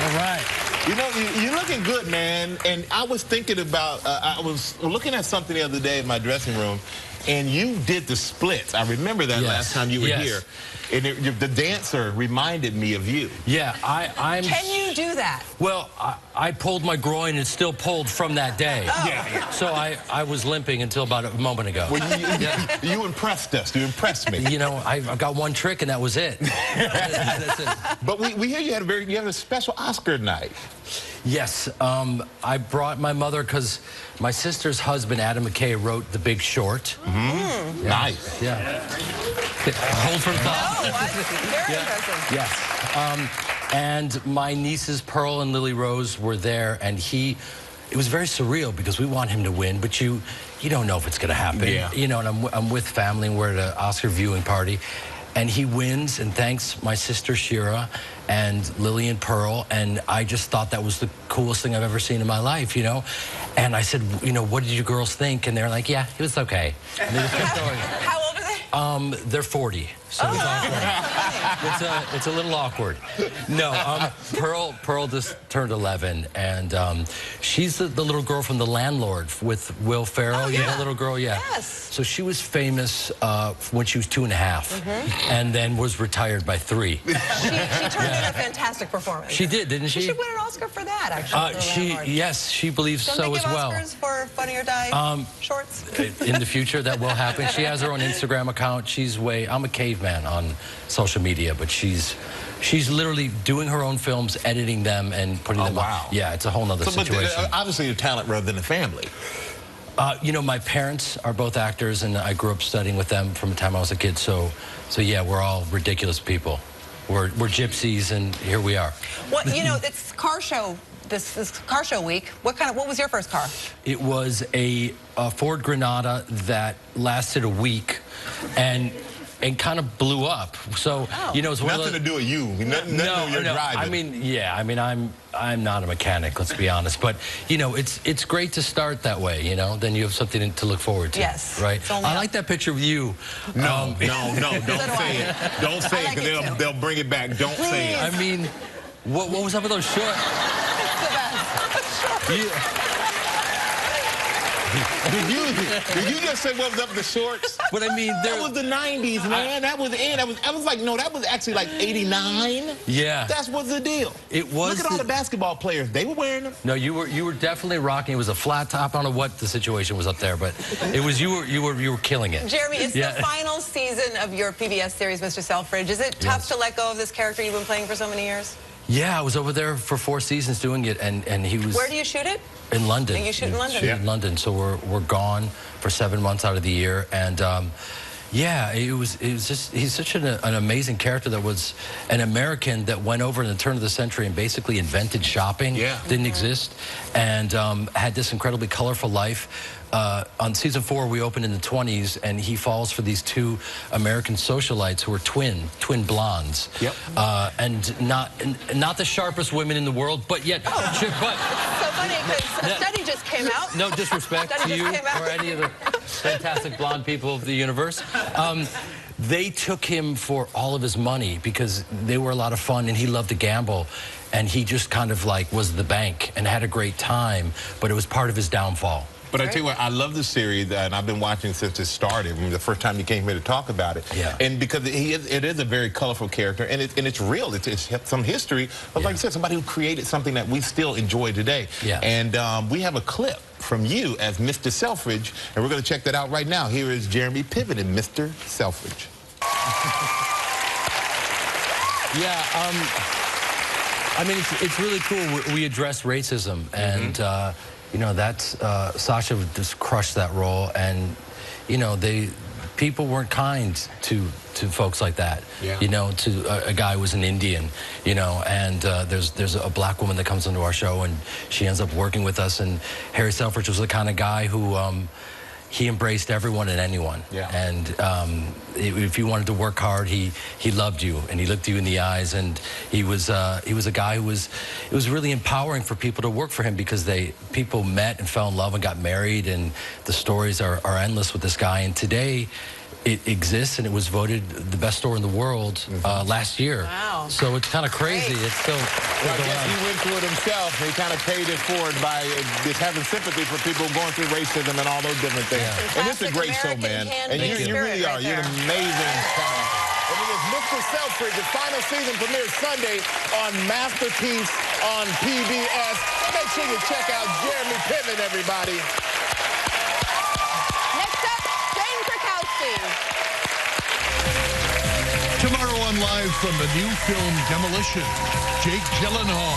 All right. You know, you're looking good, man. And I was thinking about, I was looking at something the other day in my dressing room, and you did the splits. I remember that last time you were here. And the dancer reminded me of you. Yeah, I'm... Can you do that? Well, I pulled my groin, and it's still pulled from that day. Oh. Yeah. So I was limping until about a moment ago. Well, you impressed us. You impressed me. You know, I got one trick, and that was it. That's it. But we hear you had a special Oscar night. Yes, I brought my mother because my sister's husband, Adam McKay, wrote The Big Short. Mm-hmm. Yeah. Nice. Yeah. Hold for thought. No, very impressive. Yes. And my nieces, Pearl and Lily Rose, were there, and it was very surreal because we want him to win, but you don't know if it's going to happen. Yeah. You know, and I'm with family, and we're at an Oscar viewing party. And he wins, and thanks my sister Shira and Lily and Pearl, and I just thought that was the coolest thing I've ever seen in my life, you know? And I said, you know, what did you girls think? And they're like, yeah, it was okay. And they just kept going. How old are they? They're 40, so it's awkward. It's a little awkward. No, Pearl just turned 11, and she's the little girl from The Landlord with Will Ferrell. Oh, You know yeah. that little girl? Yeah. Yes. So she was famous when she was 2.5, and then was retired by 3. She turned in a fantastic performance. She did, didn't she? She should win an Oscar for that, actually. Yes, she believes Don't so they as give well. Oscars for Funny or Die shorts? In the future, that will happen. She has her own Instagram account. I'm a caveman on social media, but she's literally doing her own films, editing them, and putting them wow. up. Yeah, it's a whole nother situation. But obviously, a talent rather than a family. You know, my parents are both actors, and I grew up studying with them from the time I was a kid. So yeah, we're all ridiculous people. We're gypsies, and here we are. Well, you know, it's car show. This car show week. What was your first car? It was a Ford Granada that lasted a week, and kind of blew up. So you know, it's one nothing to do with you. Nothing no, you're driving. I mean, yeah. I mean, I'm not a mechanic. Let's be honest. But you know, it's great to start that way. You know, then you have something to look forward to. Yes. Right. I like that picture of you. No, don't say it. Don't say it, because they'll bring it back. Don't say it. I mean, what was up with those shorts? Did you just say what was up with the shorts? But I mean, that was the 90s, man. That was it. I was like, no, that was actually like 89. Yeah. That's what's the deal. It was. Look at all the basketball players. They were wearing them. No, you were definitely rocking. It was a flat top. I don't know what the situation was up there, but it was you were killing it. Jeremy, it's the final season of your PBS series, Mr. Selfridge. Is it tough to let go of this character you've been playing for so many years? Yeah, I was over there for 4 seasons doing it, and he was... Where do you shoot it? In London. You shoot in London? Yeah. In London, so we're gone for 7 months out of the year, and yeah, it was just, he's such an amazing character that was an American that went over in the turn of the century and basically invented shopping. Yeah. Didn't exist, and had this incredibly colorful life. On season 4, we opened in the 20s, and he falls for these 2 American socialites who are twin blondes. Yep. And not the sharpest women in the world, but yet. But so funny because a study just came out. No disrespect to you or any of the fantastic blonde people of the universe. They took him for all of his money because they were a lot of fun, and he loved to gamble, and he just kind of like was the bank and had a great time, but it was part of his downfall. But I tell you what, I love the series, and I've been watching since it started. I mean, the first time you came here to talk about it, and because it is a very colorful character, and it's real. It's some history of, like I said, somebody who created something that we still enjoy today. Yeah. And we have a clip from you as Mr. Selfridge, and we're going to check that out right now. Here is Jeremy Piven in Mr. Selfridge. Yeah. I mean, it's really cool. We address racism, and you know, that's Sasha just crushed that role, and you know, people weren't kind to folks like that. Yeah. You know, to a guy who was an Indian, you know, and there's a black woman that comes into our show, and she ends up working with us, and Harry Selfridge was the kind of guy who he embraced everyone and anyone. Yeah. And if you wanted to work hard, he loved you, and he looked you in the eyes, and he was a guy who it was really empowering for people to work for him, because people met and fell in love and got married, and the stories are endless with this guy. And today, it exists, and it was voted the best store in the world last year. Wow. So it's kind of crazy. Great. It's still Well, I going guess on. he went through it himself. He kind of paid it forward by just having sympathy for people going through racism and all those different things. Yeah. And it's a great show, man. And you really are. You're an amazing talent. And it is Mr. Selfridge. The final season premieres Sunday on Masterpiece on PBS. Make sure you check out Jeremy Piven, everybody. Next up, Jane Krakowski. Tomorrow on Live from the new film Demolition, Jake Gyllenhaal.